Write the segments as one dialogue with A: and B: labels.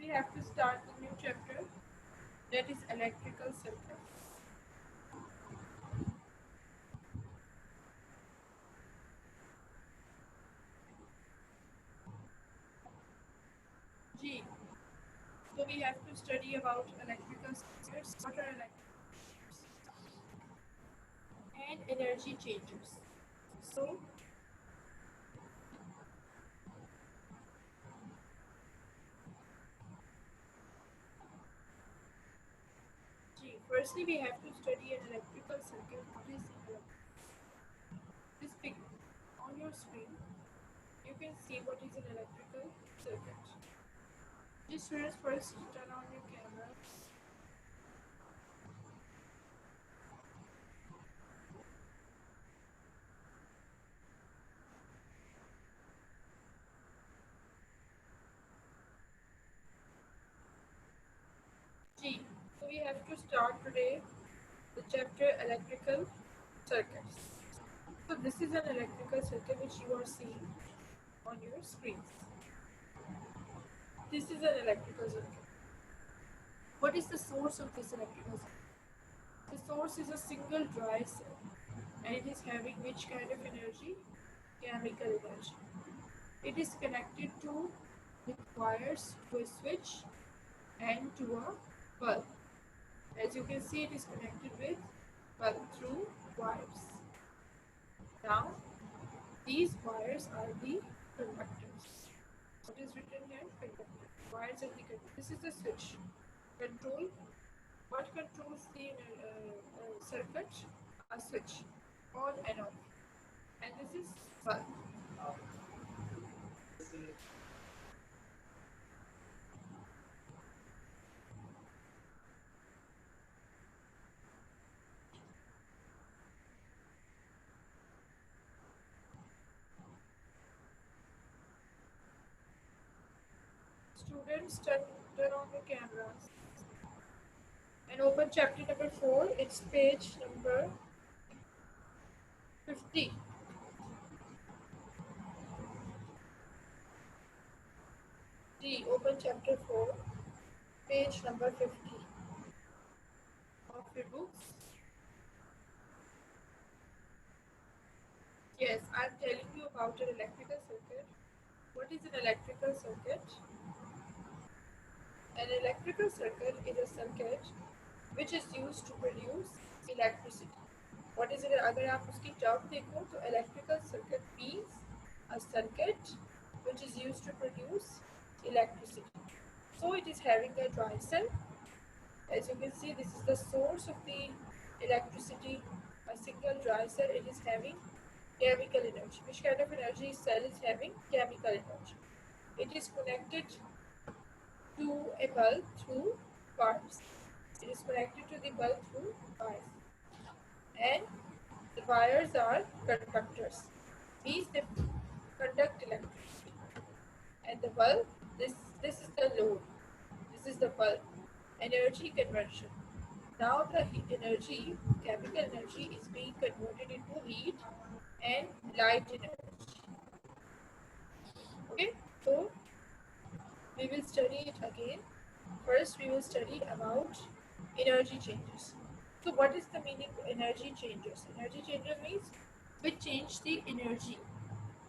A: we have to start the new chapter, that is electrical circuits. G. So we have to study about electrical circuits, what are electrical and energy changes. So G. Firstly, we have to study an electrical circuit. What is this picture on your screen? You can see what is an electrical circuit. Just first turn on your camera. G. So we have to start today the chapter electrical circuits. So this is an electrical circuit which you are seeing on your screens. This is an electrical circuit. What is the source of this electrical circuit? The source is a single dry cell and it is having which kind of energy? Chemical energy. It is connected to with wires to a switch and to a bulb. As you can see, it is connected with bulb through wires. Now, these wires are the conductors. What is written here? Conductor. Wires are the conductor. This is the switch. Control. What controls the circuit? A switch. On and off. And this is bulb. Students, turn on the cameras and open chapter number 4. It's page number 50. D. Open chapter 4, page number 50 of your books. Yes, I'm telling you about an electrical circuit. What is an electrical circuit? An electrical circuit is a circuit which is used to produce electricity. What is it? अगर आप उसकी term देखो तो electrical circuit means a circuit which is used to produce electricity. So it is having a dry cell. As you can see, this is the source of the electricity, a single dry cell. It is having chemical energy. Which kind of energy cell is having? Chemical energy. It is connected to a bulb through wires. It is connected to the bulb through wires. And the wires are conductors. These they conduct electricity. And the bulb, this is the load. This is the bulb. Energy conversion. Now the energy, chemical energy is being converted into heat and light energy. Okay, so we will study it again. First, we will study about energy changes. So, what is the meaning of energy changes? Energy changes means which change the energy,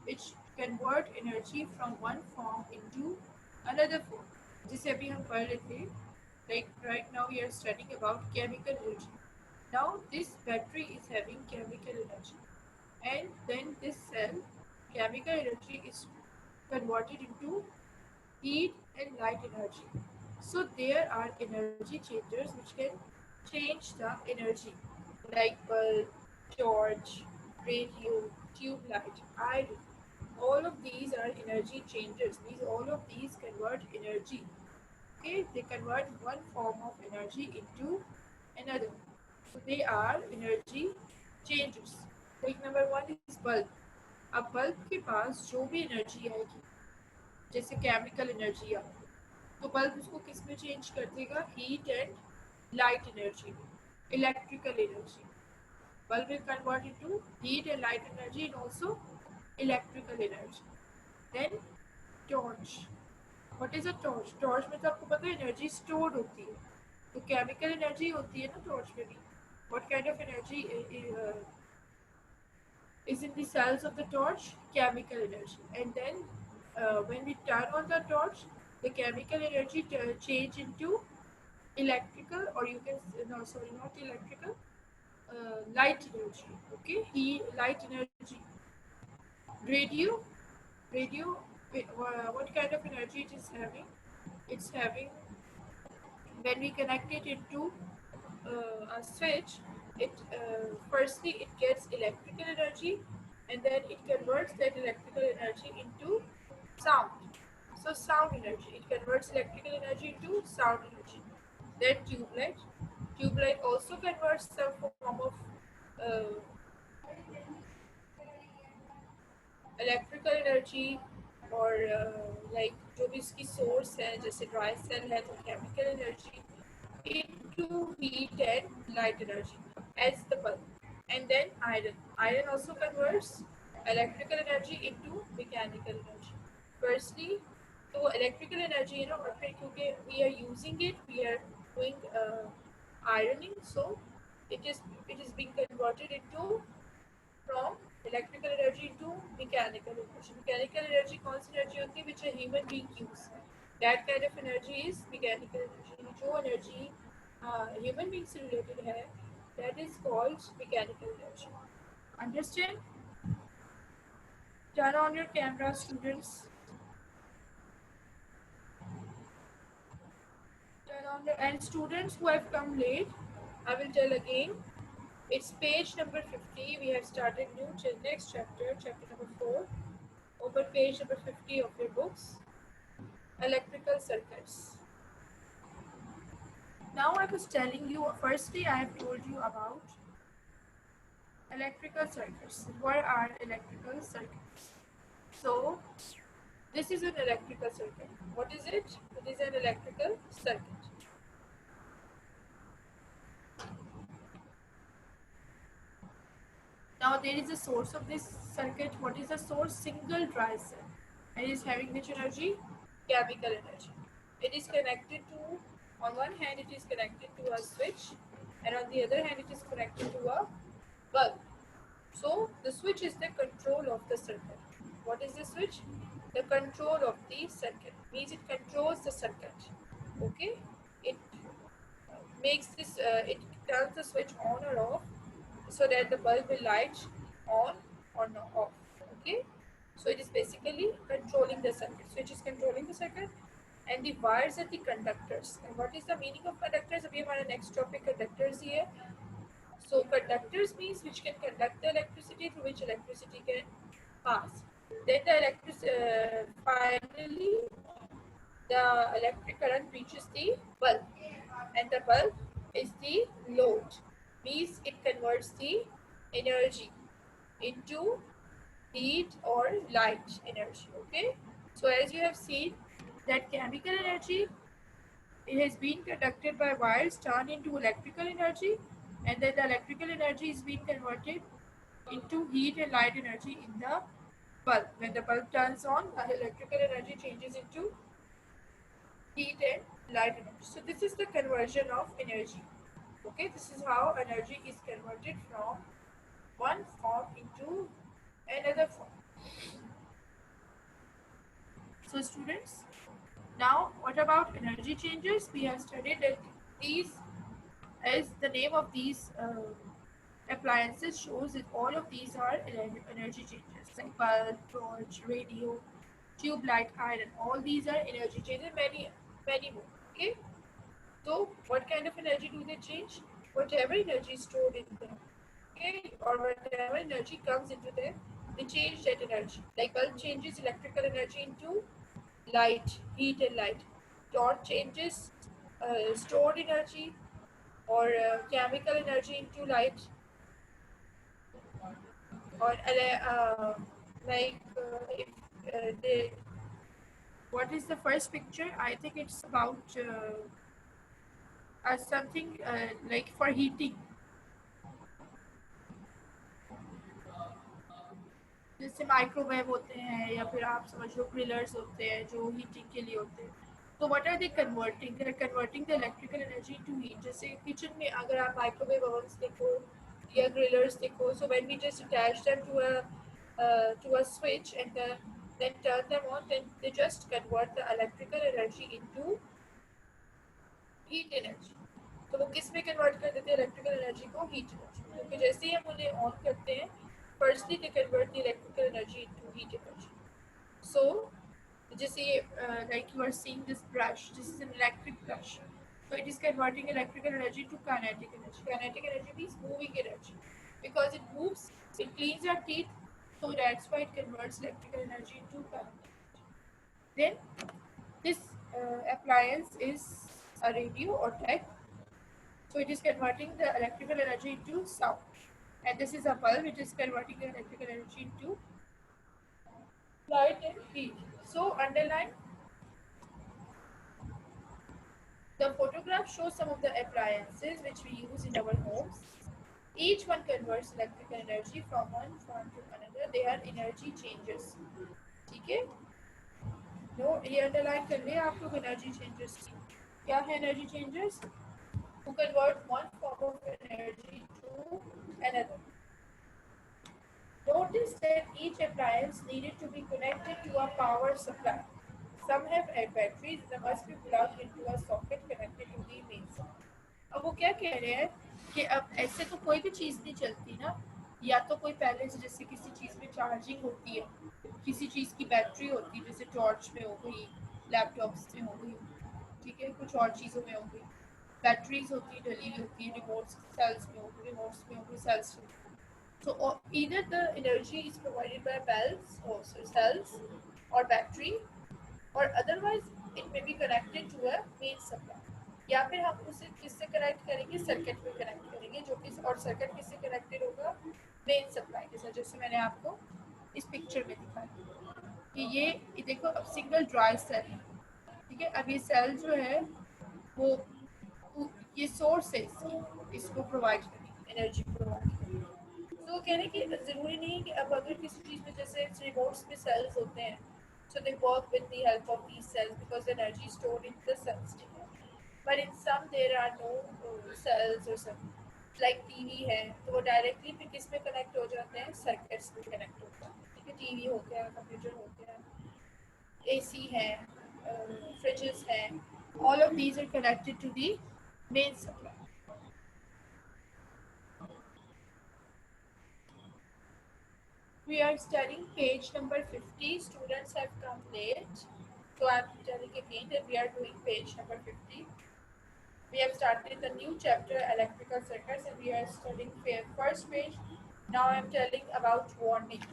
A: which convert energy from one form into another form. जिसे अभी हम पढ़ रहे थे, like right now we are studying about chemical energy. Now this battery is having chemical energy, and then this cell chemical energy is converted into heat and light energy. So there are energy changers which can change the energy, like bulb, torch, radio, tube light, iron. All of these are energy changers. All of these convert energy. Okay, they convert one form of energy into another. So they are energy changers. Like number one is bulb. अब bulb के पास जो भी energy आएगी, जैसे chemical energy आ, तो bulb उसको किस में चेंज कर देगा? हीट एंड लाइट एनर्जी में, electrical energy. Bulb will convert into heat and light energy and also electrical energy. Then torch. What is a torch? Torch में तो आपको पता है एनर्जी स्टोर्ड होती है, तो केमिकल एनर्जी होती है ना टॉर्च में भी. What kind of energy is in the cells of the torch? Chemical energy. And then when we turn on the torch, the chemical energy change into electrical, or you can no, sorry, not electrical, light energy. Okay, light energy. Radio, radio. What kind of energy it is having? It's having, when we connect it into a switch, it firstly it gets electrical energy, and then it converts that electrical energy into sound. So sound energy, it converts electrical energy into sound energy. Then tube light also converts some form of uh, electrical energy, और like जो भी इसकी source है, जैसे dry cell है तो chemical energy into heat and light energy as the bulb. And then iron also converts electrical energy into mechanical energy. Firstly, तो electrical energy, और फिर क्योंकि we are using it, we are doing ironing, so it is being converted into from electrical energy into mechanical energy. Mechanical energy कौन सी energy होती है which a human being use? That kind of energy is mechanical energy. जो energy human being से related है, that is called mechanical energy. Understand? Turn on your camera, students. Turn on your, and students who have come late, I will tell again. It's page number 50. We have started new next chapter, chapter number 4. Open page number 50 of your books. Electrical circuits. Now I was telling you, firstly I have told you about electrical circuits. What are electrical circuits? So this is an electrical circuit. What is it? It is an electrical circuit. Now there is a source of this circuit. What is the source? Single dry cell. And it is having which energy? Chemical energy. It is connected to, on one hand it is connected to a switch, and on the other hand it is connected to a bulb. So the switch is the control of the circuit. What is the switch? The control of the circuit. Means it controls the circuit. Okay? It makes this, it turns the switch on or off so that the bulb will light on or not off. Okay? So it is basically controlling the circuit. Switch is controlling the circuit, and the wires are the conductors. And what is the meaning of conductors? अभी हमारा next topic conductors ही है. So conductors means which can conduct the electricity, through which electricity can pass. Then finally the electric current reaches the bulb, and the bulb is the load. Means it converts the energy into heat or light energy. Okay. So as you have seen that chemical energy, it has been conducted by wires turned into electrical energy, and then the electrical energy is being converted into heat and light energy in the bulb. When the bulb turns on, the electrical energy changes into heat and light energy. So this is the conversion of energy. Okay, this is how energy is converted from one form into another form. So students, now what about energy changes? We have studied that these, as the name of these appliances shows, that all of these are energy changes, like bulb, torch, radio, tube light, iron. All these are energy changes, many more. Okay. So what kind of energy do they change? Whatever energy is stored in them, okay, or whatever energy comes into them, they change that energy. Like bulb changes electrical energy into light, heat and light. Torch changes stored energy or chemical energy into light, or if they, what is the first picture? I think it's about something like for heating. जैसे microwave होते हैं या फिर आप समझ लो ग्रिलर्स होते हैं जो हीटिंग के लिए होते हैं। तो what are they converting, they are converting the electrical energy to heat. जैसे किचन में अगर आप माइक्रोवेव ओवन्स देखो या ग्रिलर्स देखो, so when we just attach them to a switch and then turn them on, then they just convert the electrical energy into heat energy. तो वो किस में कन्वर्ट कर देते हैं इलेक्ट्रिकल एनर्जी को? Heat energy. क्योंकि जैसे ही हम उन्हें ऑन करते हैं, firstly they convert the electrical energy into heat energy. So जैसे like you are seeing this brush, this is an electric brush, so it is converting electrical energy to kinetic energy. Kinetic energy means moving energy because it moves, it cleans our teeth, so that's why it converts electrical energy into kinetic energy. Then this appliance is a radio or tech, so it is converting the electrical energy into sound. And this is a bulb, it is converting the electrical energy into light and heat. So underline the photograph shows some of the appliances which we use in our homes. Each one converts electrical energy from one form to another. They are energy changers. ठीक है? No ये underline कर ले आप लोग energy changers की। क्या है energy changers? Who convert one form of energy to another. Notice that each appliance needed to be connected to a power supply. Some have batteries that must be plugged into a socket connected to the main socket. अब वो क्या कह रहे हैं कि अब ऐसे तो कोई भी चीज़ नहीं चलती ना, या तो कोई पहले से जैसे किसी चीज़ में चार्जिंग होती है, किसी चीज़ की बैटरी होती है, जैसे टॉर्च में हो गई, लैपटॉप्स में हो गई, ठीक है, कुछ और चीज़ों में हो गई, बैटरीज होती है डली हुई होती है, रिमोट सेल्स में होगी, रिमोट्स में होगी, सेल्स में। So either the energy is provided by bells or cells or battery, or otherwise it may be connected to a main supply. या फिर हम उसे किससे कनेक्ट करेंगे? सर्किट में कनेक्ट करेंगे, जो कि और सर्किट किससे कनेक्टेड होगा? मेन सप्लाई के साथ। जैसे मैंने आपको इस पिक्चर में दिखाया कि ये देखो अब सिंगल ड्राई सेल है, ठीक है। अब ये सेल जो है वो ये सोर्स है इसको प्रोवाइड करेगी, एनर्जी प्रोवाइड करेगी। तो वो कह रहे हैं कि ज़रूरी नहीं है कि अब अगर किसी चीज़ में जैसे रिमोट्स में सेल्स होते हैं, so they work with the help of these cells because the energy is stored in the cells. But in some there are no cells or something. Like TV है तो वो डायरेक्टली फिर किस में connect हो जाते हैं? सर्किट्स में कनेक्ट हो जाते हैं, ठीक है। टीवी हो गया, कंप्यूटर हो गया, एसी है, फ्रिजेस हैं, all of these are connected to the main supply. We are studying page number 50. Students have come late. So I'm telling again that we are doing page number 50. We have started the new chapter, electrical circuits, and we are studying first page. Now I'm telling about warning.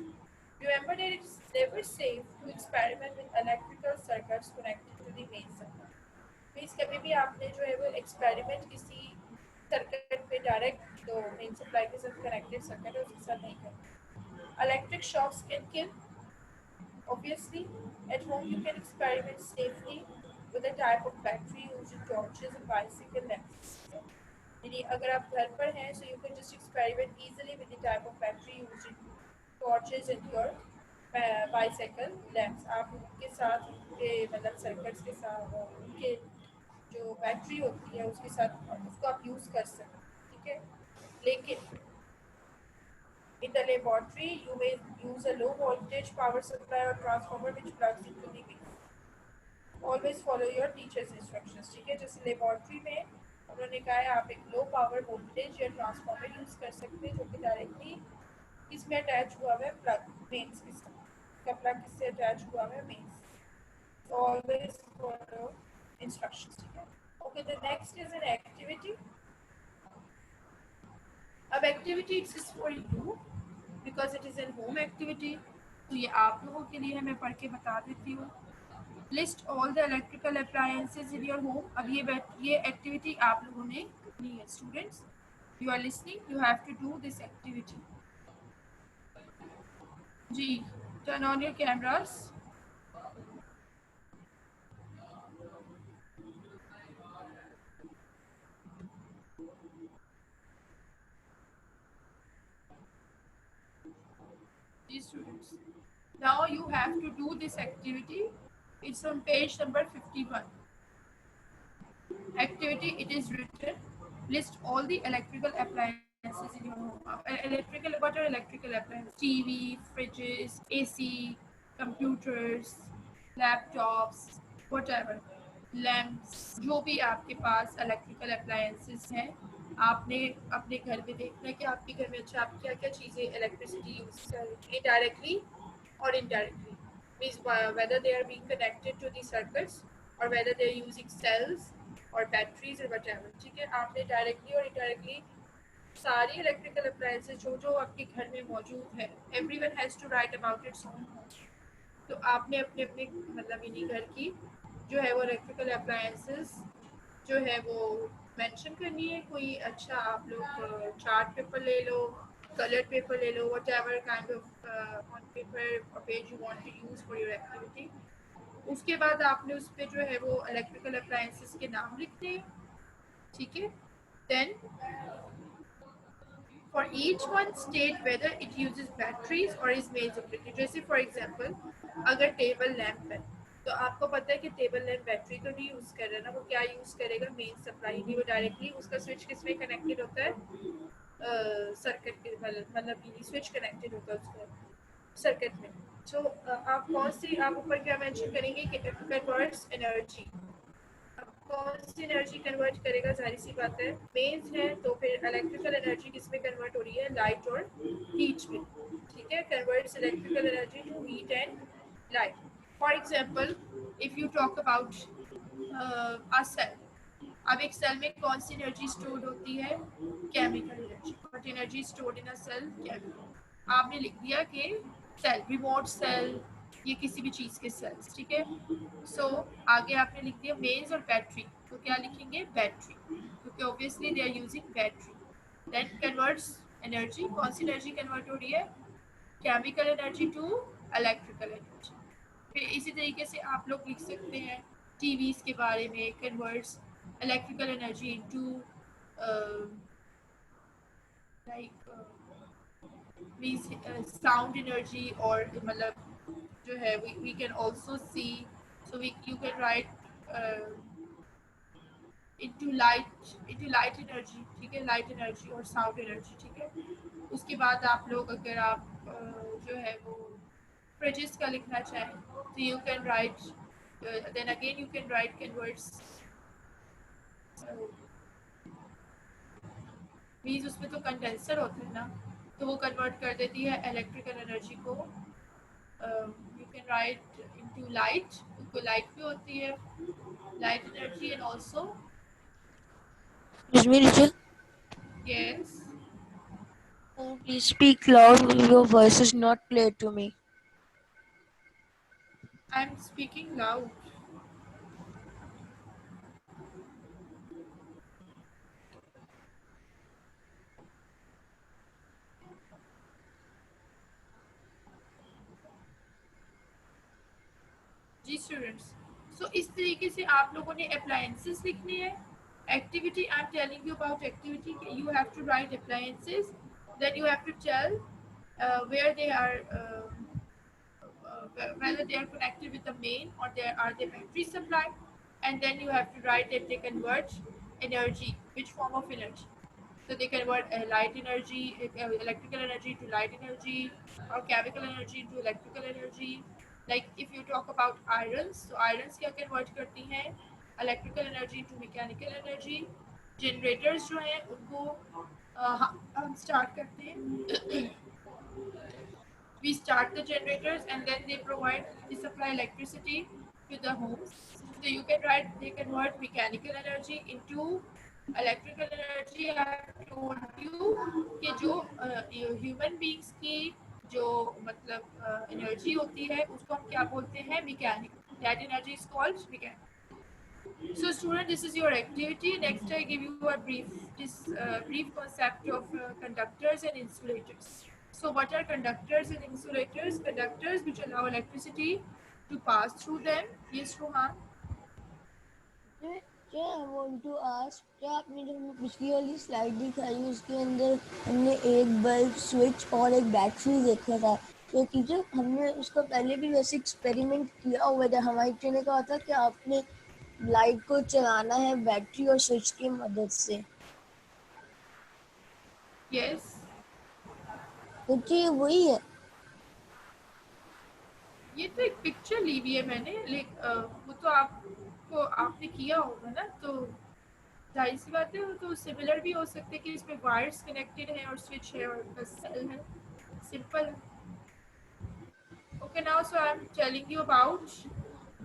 A: Remember that it's never safe to experiment with electrical circuits connected to the main supply. Means कभी भी आपने जो है वो experiment किसी circuit पे direct तो main supply के साथ कनेक्टेड सर्किट है उसके साथ नहीं करना। Electric shocks can kill. Obviously, at home you can experiment safely with a type of battery using torches and bicycle lamps. यानी अगर आप घर पर हैं, so you can just experiment easily with the type of battery using torches and your bicycle lamps. आप उनके साथ उनके मतलब सर्किट्स के साथ उनके जो बैटरी होती है उसके साथ उसको आप यूज़ कर सकते हैं, ठीक है। लेकिन in the laboratory, you may use a low voltage power supply or transformer which plugs into the mains. Always follow your teacher's instructions, ठीक है। जैसे लेबोरेटरी में उन्होंने कहा है आप एक लो पावर वोल्टेज या ट्रांसफार्मर यूज़ कर सकते हैं जो कि डायरेक्टली इसमें अटैच हुआ है प्लग मेन्स के साथ। का प्लग किससे अटैच हुआ है? Mains. So always follow instructions, ठीक है। Okay, the next is an activity. अब activity it's is for you because it is an home activity. तो ये आप लोगों के लिए है, मैं पढ़ के बता देती हूँ। List all the electrical appliances in your home. अब ये एक्टिविटी आप लोगों ने करनी है students. You are listening, you have to do this activity. जी, turn on your cameras. These students. Now you have to do this activity. It's on page number 51. Activity, it is written, list all the electrical appliances in your home. What are electrical appliances? TV, fridges, AC, computers, laptops, whatever, lamps, जो भी आपके पास electrical appliances हैं, आपने अपने घर में देखना है कि आपके घर में अच्छा आप क्या क्या चीज़ें इलेक्ट्रिसिटी यूज कर रहे हैं डायरेक्टली और indirectly, means whether they are being connected to the circuits or whether they are using cells or batteries or whatever. ठीक है, आपने डायरेक्टली और इनडायरेक्टली सारी इलेक्ट्रिकल अप्लायंसेस जो जो आपके घर में मौजूद है, everyone has to write about its own home. तो आपने अपने अपने मतलब इन्हीं घर की जो है वो इलेक्ट्रिकल अप्लायंसेस जो है वो मेंशन करनी है. कोई अच्छा आप लोग चार्ट पेपर ले लो, colored paper ले लो, whatever kind of on paper or page you want to use for your activity. उसके बाद आपने उस पर जो है वो इलेक्ट्रिकल अप्लायंसेस के नाम लिखने हैं. ठीक है, then for each one state whether it uses batteries or is mains operated. जैसे फॉर एग्जांपल अगर टेबल लैंप है तो आपको पता है कि टेबल लैंप बैटरी तो नहीं यूज़ कर रहा ना, वो क्या यूज़ करेगा, मेन सप्लाई नहीं, वो डायरेक्टली उसका स्विच किस में कनेक्टेड होता है, सर्किट के मतलब स्विच कनेक्टेड होता है उसका सर्किट में. तो आप कौन सी आप ऊपर क्या मेंशन करेंगे कि कन्वर्ट्स एनर्जी. कौन सी एनर्जी कन्वर्ट करेगा, जाहिर सी बात है मेंस है, तो फिर इलेक्ट्रिकल एनर्जी किस में कन्वर्ट हो रही है, लाइट और हीट में. ठीक है, converts electrical energy to heat and light. For example if you talk about a cell, अब एक सेल में कौन सी एनर्जी स्टोर्ड होती है, chemical energy. What energy stored in a cell, chemical. आपने लिख दिया कि सेल, रिमोट सेल, ये किसी भी चीज़ के सेल्स. ठीक है, सो आगे आपने लिख दिया मेंस और बैटरी, तो क्या लिखेंगे, बैटरी, क्योंकि obviously they are using battery. Then converts energy, कौन सी एनर्जी कन्वर्ट हो रही है, chemical energy to electrical energy. फिर इसी तरीके से आप लोग लिख सकते हैं टीवीज़ के बारे में, converts electrical energy into like means sound energy, और मतलब जो है we can also see, so we you can write into light energy. ठीक है, लाइट एनर्जी और साउंड एनर्जी. ठीक है, उसके बाद आप लोग अगर आप जो है वो फ्रिजेस का लिखना चाहें तो you can write, then again you can write converts, means उसमें तो कंडेंसर होते हैं ना, तो वो कन्वर्ट कर देती है इलेक्ट्रिकल एनर्जी को. You can right into light, क्योंकि लाइट भी होती है light energy, and also
B: Excuse me, Rachel.
A: yes.
B: Please speak loud. Your voice is not clear to me.
A: I'm speaking loud. जी स्टूडेंट्स, सो इस तरीके से आप लोगों ने अप्लायंसेस लिखने हैं. Activity I am telling you about activity, you have to write appliances, then you have to tell where they are whether they are connected with the main or there are the battery supply, and then you have to write that they convert energy, which form of energy. So they convert light energy, electrical energy to light energy, or chemical energy to electrical energy. Like if you talk about irons, so irons क्या convert करती हैं, electrical energy to mechanical energy. Generators जो हैं उनको हम start करते हैं we start the generators and then they provide, they supply electricity to the homes. So you can write they convert mechanical energy into electrical energy. I have told you कि जो human beings की जो मतलब energy होती है उसको हम क्या बोलते हैं, mechanical. that energy is called mechanical. So student, this is your activity. Next I give you a brief concept of conductors and insulators. So what are conductors and insulators? Conductors which allow electricity to pass through them. Yes, Rohan.
B: I want to ask, क्या आपने जो हमें पिछली वाली slide दिखाई उसके अंदर हमने एक बल्ब, स्विच और एक बैटरी देखा था, तो टीचर हमने उसका पहले भी वैसे एक्सपेरिमेंट किया हुआ था। हमारी टीचर ने कहा था कि आपने लाइट को चलाना है बैटरी और स्विच की मदद से।
A: यस,
B: क्योंकि ये वही है।
A: ये तो एक पिक्चर ली हुई है मैंने, वो तो आपको आपने किया होगा ना, तो जाहिर सी बात है वो तो सिमिलर भी हो सकते हैं कि इसमें वायर्स कनेक्टेड हैं और स्विच है और बस सेल है, simple. Okay, now so I'm telling you about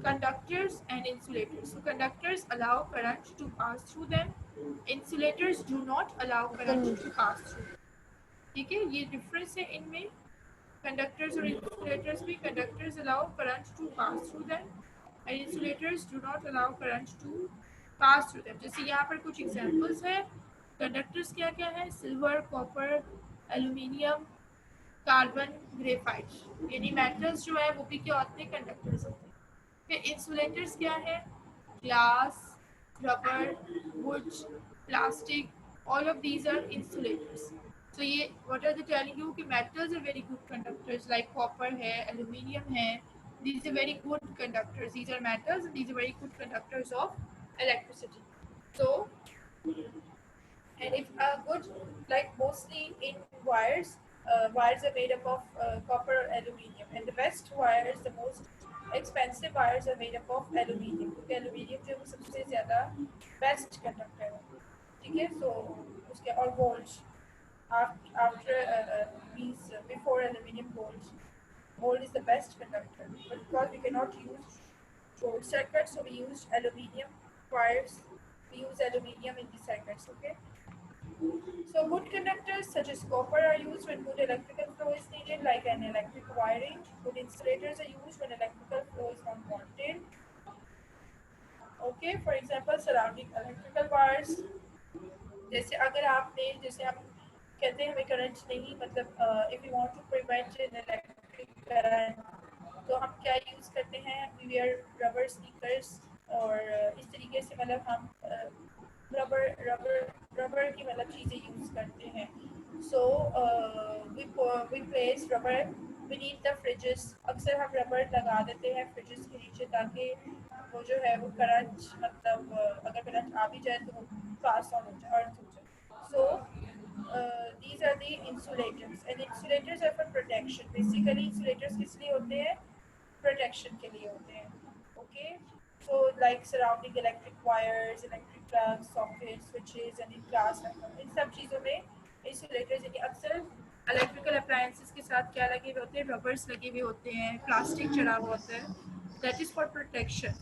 A: conductors and insulators. So conductors allow current to pass through them. Insulators do not allow current to pass through. ठीक है, ये difference है इनमें, कंडक्टर्स और इंसुलेटर्स में। Conductors allow current to pass through them and insulators do not allow current to pass through them. जैसे यहाँ पर कुछ एग्जांपल्स हैं। कंडक्टर्स क्या क्या है? Silver, copper, aluminium, carbon, graphite, यानी मेटल्स जो है वो भी क्या होते हैं? कंडक्टर्स होते हैं। फिर इंसुलेटर्स क्या है? Glass, rubber, wood, plastic, all of these are insulators. तो ये what are they telling you कि metals are very good conductors, like copper है, एल्यूमिनियम है, these are very good conductors, these are metals and these are very good conductors of electricity. So and if good, like mostly in wires, wires are made up of copper or aluminium, and the best wires, the most expensive wires are made up of aluminium, क्योंकि aluminium जो है वो सबसे ज़्यादा best conductor है, ठीक है। So उसके और gold, after means before aluminium, gold is the best conductor, but because we cannot use gold circuits, so we use aluminium wires, we use aluminium in the circuits, okay. So good conductors such as copper are used when good electrical flow is needed, like an electric wiring. Good insulators are used when electrical flow is not wanted. Okay, for example, surrounding electrical wires. जैसे अगर आपने, जैसे हम कहते हैं हमें current नहीं, मतलब if we want to prevent an electric current, तो हम क्या यूज़ करते हैं? we wear rubber sneakers, और इस तरीके से मतलब हम रबर रबर रबर की मतलब चीज़ें यूज़ करते हैं। So we place rubber beneath the fridges, अक्सर हम रबर लगा देते हैं फ्रिजेस के नीचे, ताकि वो जो है वो करंट, मतलब अगर करंट आ भी जाए तो वो पास ऑन हो जाए, अर्थ हो जाए। सो these are the insulators, and insulators are for protection. Basically insulators किस लिए होते हैं? प्रोटेक्शन के लिए होते हैं, okay. So like surrounding electric wires, electric plug, socket, switches and in glass, इन सब चीज़ों में इंसुलेटर्स, यानी अक्सर इलेक्ट्रिकल अप्लायंसेस के साथ क्या लगे हुए होते हैं? रबर्स लगे हुए होते हैं, प्लास्टिक चढ़ा हुआ होता है, that is for protection.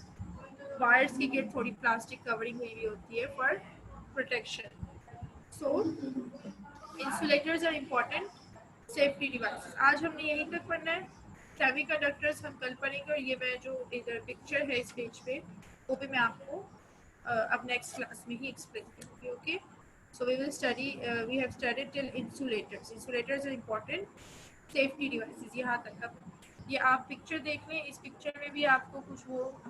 A: Wires की गिर थोड़ी प्लास्टिक कवरिंग हुई हुई होती है for protection. So insulators are important safety devices. आज हमने यहीं तक पढ़ना है। सेमी कंडक्टर्स हम कल पढ़ेंगे, और ये मैं जो इधर पिक्चर है इस पेज पे, वो भी मैं आपको अब नेक्स्ट क्लास में ही एक्सप्लेन करूँगी, okay. So we will study, we have studied till insulators. Insulators are important safety devices, यहाँ तक। अब ये आप पिक्चर देख लें, इस पिक्चर में भी आपको कुछ वो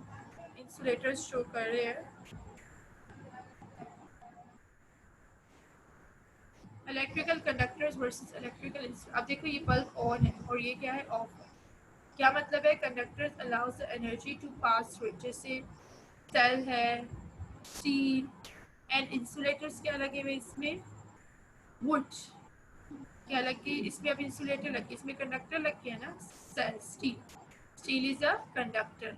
A: इंसुलेटर्स शो कर रहे हैं। इलेक्ट्रिकल कंडक्टर्स वर्सेस इलेक्ट्रिकल, अब देखो ये बल्ब ऑन है और ये क्या है? ऑफ है। क्या मतलब है? Conductors allows the energy to pass through, जैसे सेल है, स्टील, एंड इंसुलेटर्स क्या लगे हुए इसमें? वुड। क्या लगे इसमें? अब इंसुलेटर लगे, इसमें कंडक्टर लग गया ना, steel. Steel is a conductor,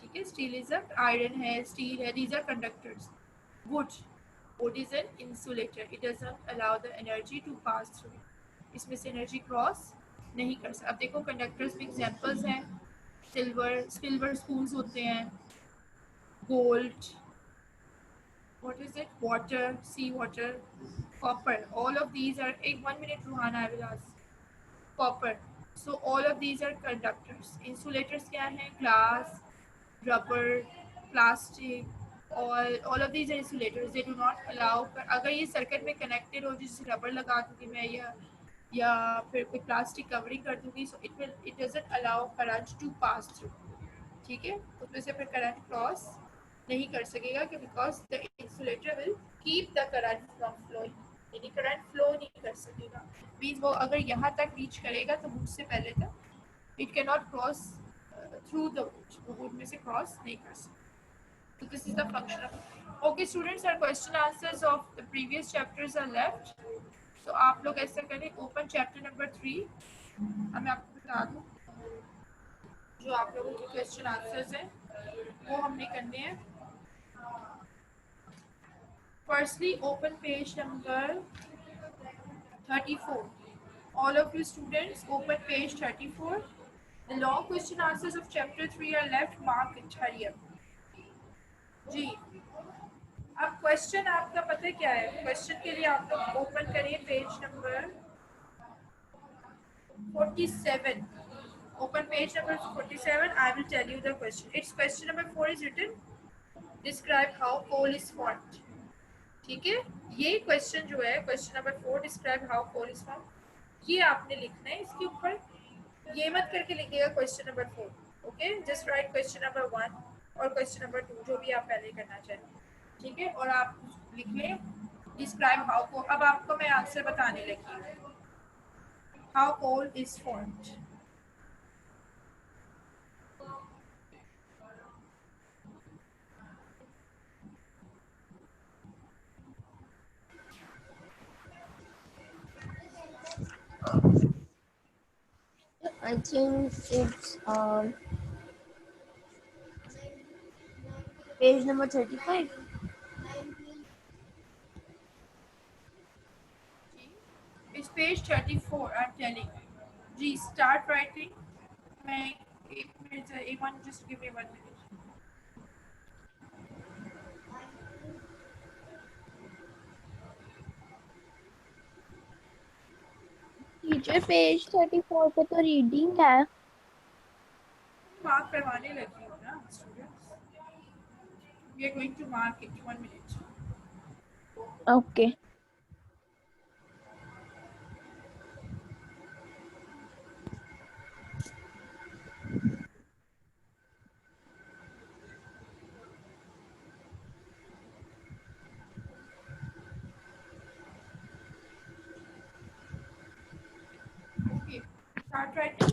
A: ठीक है। स्टील इज अ, आयरन है, स्टील है, these are conductors. Wood, wood is an insulator, it does not allow the energy to pass through, इसमें से एनर्जी क्रॉस नहीं कर सकता। अब देखो कंडक्टर्स में एग्जांपल्स हैं, सिल्वर स्पून्स होते हैं, gold, what is it, water, sea water, copper, all of these are, एक 1 minute Ruhana, I will ask, copper, so all of these are conductors। insulators क्या हैं? glass, rubber, plastic, all of these are insulators, they do not allow, अगर ये circuit में connected हो, जैसे rubber लगा दूंगी मैं, या फिर कोई प्लास्टिक कवरिंग कर दूंगी, so it doesn't allow current to pass through, ठीक है। उसमें से फिर करंट क्रॉस नहीं कर सकेगा, कि because the insulator will keep the current from flowing. यानी करंट फ्लो नहीं कर सकेगा। मीन्स वो अगर यहाँ तक रीच करेगा तो वुड से पहले तक it can not cross through the wood, वो वुड में से क्रॉस नहीं कर सकता। So this is the function of. Okay students, our question answers of the previous chapters are left. So आप लोग ऐसा करें, ओपन चैप्टर नंबर 3। अब मैं आपको बता दूँ जो आप लोगों के क्वेश्चन आंसर्स हैं वो हमने करने हैं। Firstly, open page number 34. All of you students, open page 34. The long question answers of chapter 3 are left. Mark it. Hurry up. जी, अब क्वेश्चन आपका पता है क्या है? क्वेश्चन के लिए आप लोग ओपन करिए page number 47. Open page number 47. I will tell you the question. Its question number 4 is written. Describe how coal is formed. ठीक है, ये क्वेश्चन जो है question number 4, describe how coal is form, ये आपने लिखना है। इसके ऊपर ये मत करके लिखिएगा question number 4। Okay, just right question number 1 और क्वेश्चन नंबर 2 जो भी आप पहले करना चाहें, ठीक है। और आप लिख लें डिस्क्राइब हाउ को। अब आपको मैं आंसर बताने लगी, how coal is formed.
B: I think it's page number 35.
A: It's page 34 I am telling जी, स्टार्ट राइटिंग। मैं एक मिनट, एक वन, जस्ट गिव मी 1 मिनट।
C: टीचर पेज 34 पे तो रीडिंग है।
A: मार्क करवाने लगी हूँ ना students, we are going to mark it, 1 मिनट।
C: Okay
A: okay, start writing.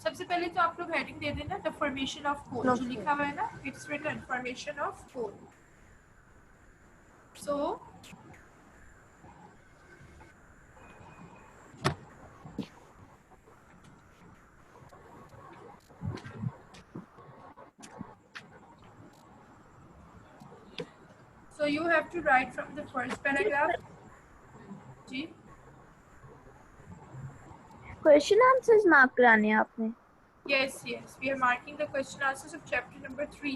A: सबसे पहले तो आप लोग हेडिंग दे देना द फॉर्मेशन ऑफ कोल, जो लिखा हुआ है ना, it's written formation of coal. So so you have to write from the first paragraph. जी,
C: क्वेश्चन आंसर्स मार्क कराने हैं आपने।
A: yes, we are marking the question answers of chapter number 3.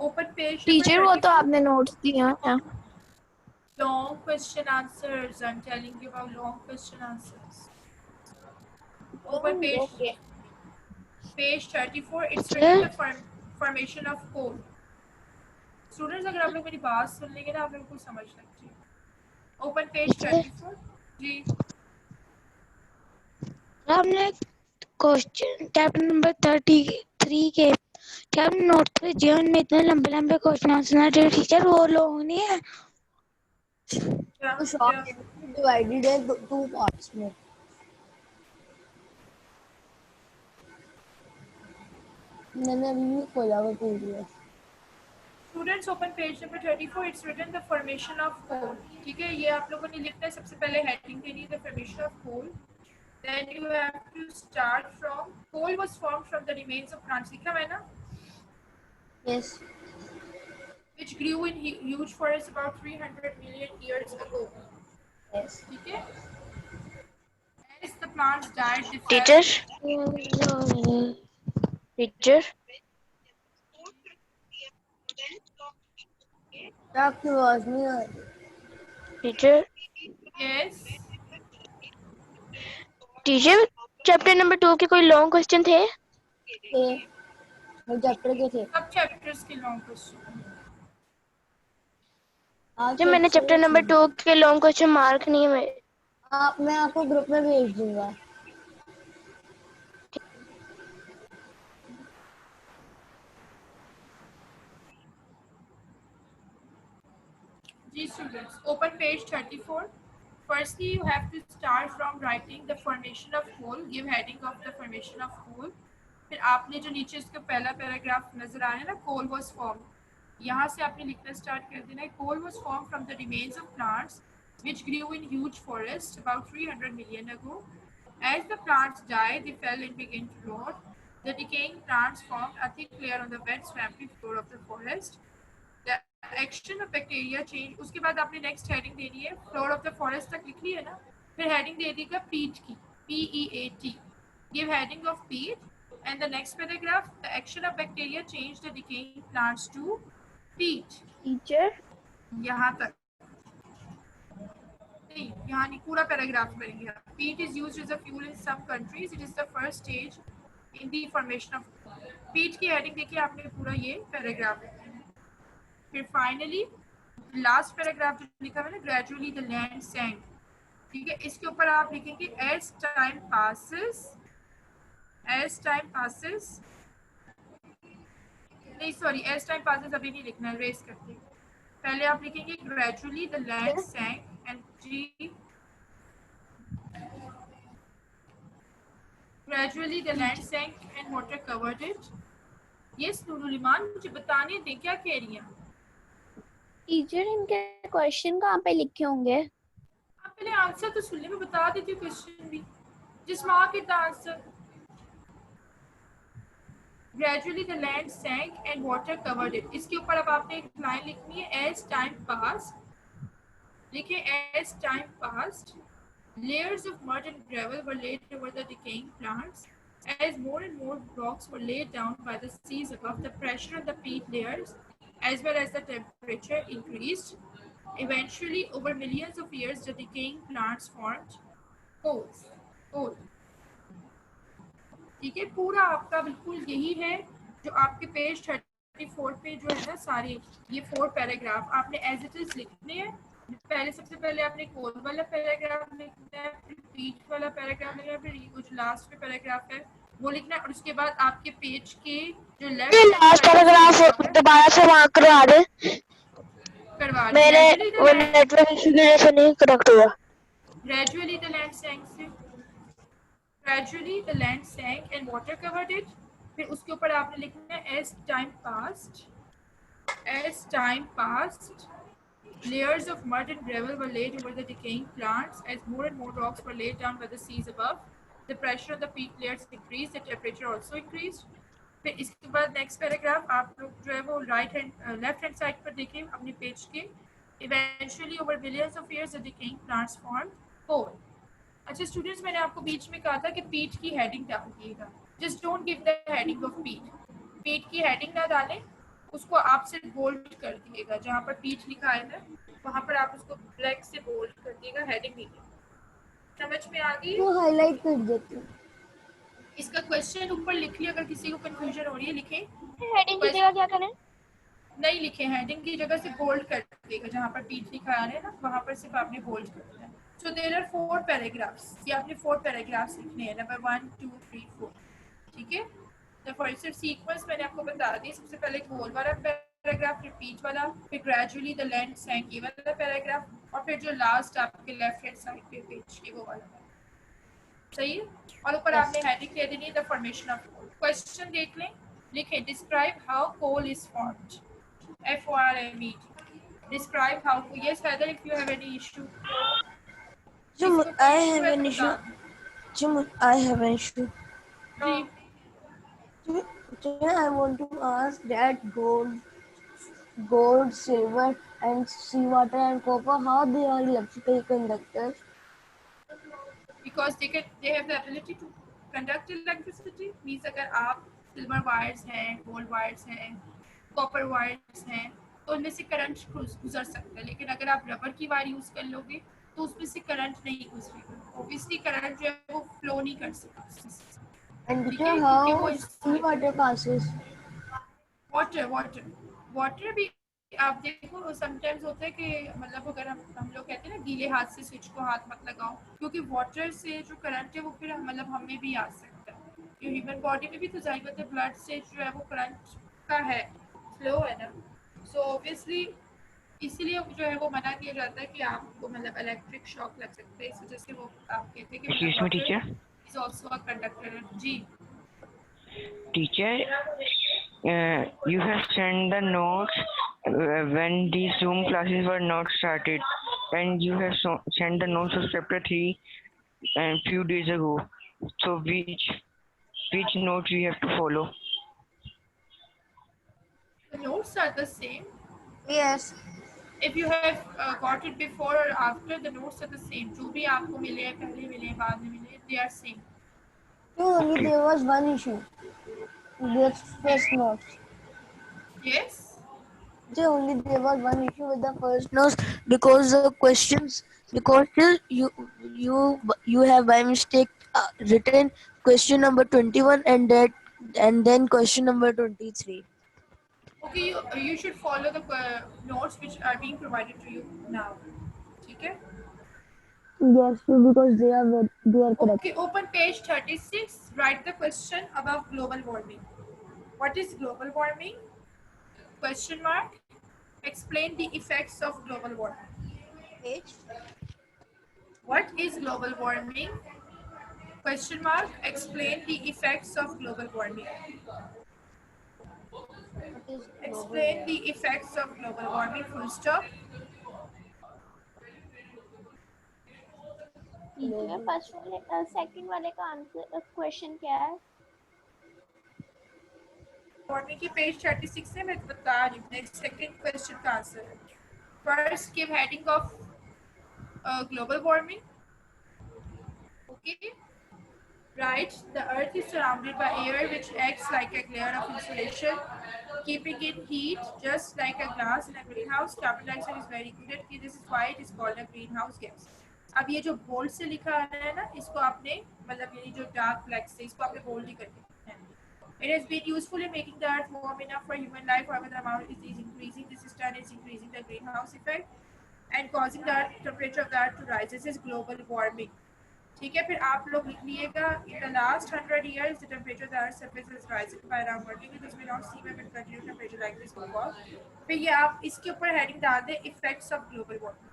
A: Open page number
C: teacher वो तो
A: 34.
C: आपने notes दिया है।
A: Long question answers, I'm telling you about long question answers. Open
C: okay
A: page 34. It's
C: teacher
A: written the formation of coal. Students अगर आप लोग मेरी बात सुन लेंगे ना, आप लोगों को समझ लगती है। Open page
C: teacher
A: 34। जी,
C: आपने क्वेश्चन चैप्टर नंबर 33 के चैप्टर नोट पे जीवन में इतने लंबे लंबे क्वेश्चन आंसर टीचर वो लोग नहीं है।
A: क्या
B: तो
A: क्या
B: शॉर्ट डिवाइडेड है 2 पार्ट्स में। मैंने अभी भी खोला हुआ PDF.
A: Students open page number 34। It's written the formation of coal. ठीक है, ये आप लोगों ने लिखना है। सबसे पहले हेडिंग देनी है the formation of coal. Then you have to start from coal was formed from the remains of plants, लिखा है ना,
B: yes,
A: which grew in huge forests about 300 million years ago.
B: Yes.
A: ठीक है, as the plants died they fell.
C: Teacher teacher
B: आपकी आवाज नहीं आ रही।
C: Teacher
A: yes,
C: teacher chapter number 2 के कोई लॉन्ग क्वेश्चन थे?
B: वो चैप्टर के थे।
A: सब चैप्टर्स के लॉन्ग क्वेश्चन।
B: आज
C: जब मैंने चैप्टर नंबर 2 के लॉन्ग क्वेश्चन मार्क नहीं हुए।
B: मैं आपको ग्रुप में भेज दूंगा।
A: These students, open page 34. Firstly, you have to start from writing the formation of coal. Give heading of the formation of coal. फिर आपने जो नीचे इसका पहला पैराग्राफ नजर आ रहा है ना, कोल वॉज फॉर्म, यहाँ से आपने लिखना स्टार्ट कर देना है. Coal was form from the remains of plants which grew in huge forests about 300 million ago. As the plants died, they fell and began to rot. The decaying plants formed a thick layer on the wet, swampy floor of the forest. The action of bacteria change. उसके बाद आपने next heading देनी है, floor of the forest तक लिख ली है ना, फिर heading दे देगा peat की, PEAT. Give heading of peat, and the next paragraph, the action of bacteria changed the decaying plants to peat.
D: Teacher
A: यहाँ तक नहीं, यहाँ नहीं, पूरा पैराग्राफ पढ़ेंगे. Peat is used as a fuel in some countries. It is the first stage in the formation of. Peat की heading देखिए आपने, पूरा ये पैराग्राफ है. फिर फाइनली लास्ट पैराग्राफ जो लिखा है ना, ग्रेजुअली द लैंड सैंक. ठीक है, इसके ऊपर आप लिखेंगे as time passes. As time passes, नहीं सॉरी, as time passes अभी नहीं लिखना है, रेस करते हैं. पहले आप लिखेंगे gradually the land sank and G. Gradually the land sank and water covered it. Yes, Noorul Imaan, मुझे बताने दें क्या कह रही हैं.
D: टीचर इनके क्वेश्चन कहाँ पे लिखे होंगे?
A: आप पहले आंसर तो सुन ले, मैं बता देती हूँ क्वेश्चन भी. Just mark it the answer. Gradually the land sank and water covered it. इसके ऊपर अब आपने एक लाइन लिखनी है, as time passed. देखिए, as time passed, layers of mud and gravel were laid over the decaying plants. As more and more rocks were laid down by the seas above, the pressure on the peat layers, as well as the temperature, increased. Eventually, over millions of years, the decaying plants formed coals. Coal. ठीक है, पूरा आपका बिल्कुल यही है जो आपके page 34 पे जो है ना, सारे ये 4 पैराग्राफ आपने एज इट इज लिखने हैं. पहले सबसे पहले आपने कोल वाला पैराग्राफ लिखना है, फिर पीट वाला पैराग्राफ लिखना है, फिर ये जो लास्ट में पैराग्राफ है वो लिखना है, और उसके बाद आपके पेज के जो
C: लास्ट पैराग्राफ दोबारा से वहाँ करवा दे,
A: करवा
C: मेरे वो नेटवर्क इशू की वजह से नहीं कनेक्ट हुआ.
A: Gradually the land sank से, gradually the land sank and water covered it. फिर उसके ऊपर आपने लिखना है as time passed, as time passed, layers of mud and gravel were laid over the decaying plants. As more and more rocks were laid down by the seas above, the pressure of the peat layers increased, the temperature also increased. फिर इसके बाद next paragraph आप लोग जो है वो right hand left hand side पर देखें अपने पेज के. Eventually over billions of years the decaying plants formed coal. अच्छा स्टूडेंट्स, मैंने आपको बीच में कहा था कि पीट की हेडिंग डाल दिएगा. Just don't give the heading of peat. Peat की हेडिंग ना डालें, उसको आप सिर्फ बोल्ड कर दिएगा. जहाँ पर पीट लिखा है ना, वहाँ पर आप उसको ब्लैक से बोल्ड कर दिएगा, हेडिंग नहीं. समझ में आ गई?
B: वो हाईलाइट कर देती हूँ.
A: इसका क्वेश्चन ऊपर लिख लिया, अगर किसी को कंफ्यूजन हो रही है लिखें.
D: हेडिंग की जगह क्या करें?
A: नहीं लिखे, हेडिंग की जगह से बोल्ड कर देगा. जहाँ पर पीट लिखा है ना, वहाँ पर सिर्फ आपने बोल्ड कर देना है. So there are 4 paragraphs. ये आपने 4 पैराग्राफ्स लिखने हैं, नंबर 1 2 3 4. ठीक है, तो फॉर सीक्वेंस मैंने आपको बता दी. सबसे पहले कोल वाला पैराग्राफ, फिर पीट वाला, फिर ग्रेजुअली द लैंड सैंक ये वाला पैराग्राफ, और फिर जो लास्ट आपके लेफ्ट हैंड साइड पे पेज के वो वाला. सही है, और ऊपर आपने हेडिंग दे देनी the formation of coal. Question देख लें, लिखें describe how coal is formed. FORMED. Describe how. Yes, Heather, if you have any issue.
B: I have an issue. I have an issue. I want to ask that gold, silver, and seawater and copper, how they are electrical conductors?
A: Because they have the ability to conduct electricity. Means अगर आप silver wires हैं, gold wires हैं, copper wires हैं, तो उनमें से current गुजर सकता है. लेकिन अगर आप रबर की वायर यूज कर लोगे तो उसमें से करंट नहीं गुजरेगा. ऑब्वियसली करंट जो है वो फ्लो नहीं कर सकता.
B: And how seawater passes?
A: Water भी आप देखो, समटाइम्स होता है कि मतलब अगर हम लोग कहते हैं ना गीले हाथ से स्विच को हाथ मत लगाओ, क्योंकि वाटर से जो करंट है वो फिर मतलब हमें भी आ सकता है. ह्यूमन बॉडी में भी तो जाहिर बात है ब्लड से जो है वो करंट का है, फ्लो है ना. सो ऑब्वियसली इसीलिए जो है वो मना किया जाता है कि आपको मतलब इलेक्ट्रिक शॉक लग सकता है, इस वजह से वो आप कहते हैं कि मतलब
E: Excuse me,
A: water
E: teacher.
A: Is also a conductor. जी
E: Teacher, you have sent the notes when the Zoom classes were not started, and you have sent the notes of chapter 3 and few days ago. So which notes we have to follow?
A: the notes are the same.
B: Yes.
A: If you have got it before or after, the notes are the same. जो भी आपको मिले हैं, पहले मिले हैं, बाद में मिले हैं, they are same.
B: No, only
E: Okay.
B: there was one issue. The first notes.
A: Yes.
B: Only there was one issue with the first notes because the questions, because you have by mistake written question number 21 and then question number 23.
A: Okay, you should follow the notes which are being provided to you now. ठीक है?
B: Yes, because they are correct.
A: Okay, open page 36. Write the question about global warming. What is global warming? Question mark. Explain the effects of global warming.
B: Page.
A: What is global warming? Question mark. Explain the effects of global warming.
B: What is global
A: Explain the effects of global warming. Full stop.
D: Teacher first वाले second वाले का answer question क्या है?
A: Warming की page 36 है, मैं बता रही हूँ। नेक्स्ट सेकंड क्वेश्चन का आंसर है। First give heading of global warming. Okay. Right. The earth is surrounded by air which acts like a layer of insulation, keeping it heat just like a glass in a greenhouse. Carbon dioxide is very good at it. This is why it is called a greenhouse gas. अब ये जो bold से लिखा है ना, इसको आपने मतलब ये जो डार्क ब्लैक से इसको आपने बोल्ड ही करके है। It has been useful in making the earth warm enough for human life. However, the amount is increasing. This is done is increasing the greenhouse effect and causing the temperature of the earth to rise. This is global warming. ठीक है, फिर आप लोग लिख लीजिएगा in the last 100 years the temperature of the earth's surface has risen by around 1 degree. This may not seem a bit continuous temperature like this before. फिर ये आप इसके ऊपर हेडिंग डाल दें effects of global warming.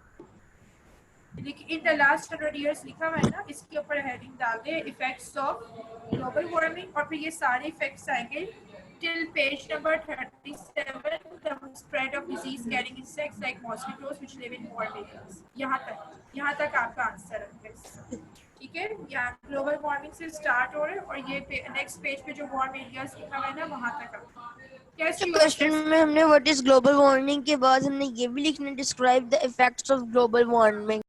A: in the last 100 years लिखा हुआ है ना, इसके ऊपर हेडिंग डाल दें effects of global warming और फिर ये सारे effects आएंगे till page number 37, the spread of disease carrying insects like mosquitoes which live in warm areas. यहाँ तक आपका आंसर है। ठीक है, यहाँ ग्लोबल वार्मिंग से स्टार्ट हो रहे हैं और ये नेक्स्ट पेज पे जो वार्म एरियाज लिखा हुआ है ना, वहां तक
B: क्वेश्चन में हमने व्हाट इज ग्लोबल वार्मिंग के बाद हमने ये भी लिखना describe the effects of global warming.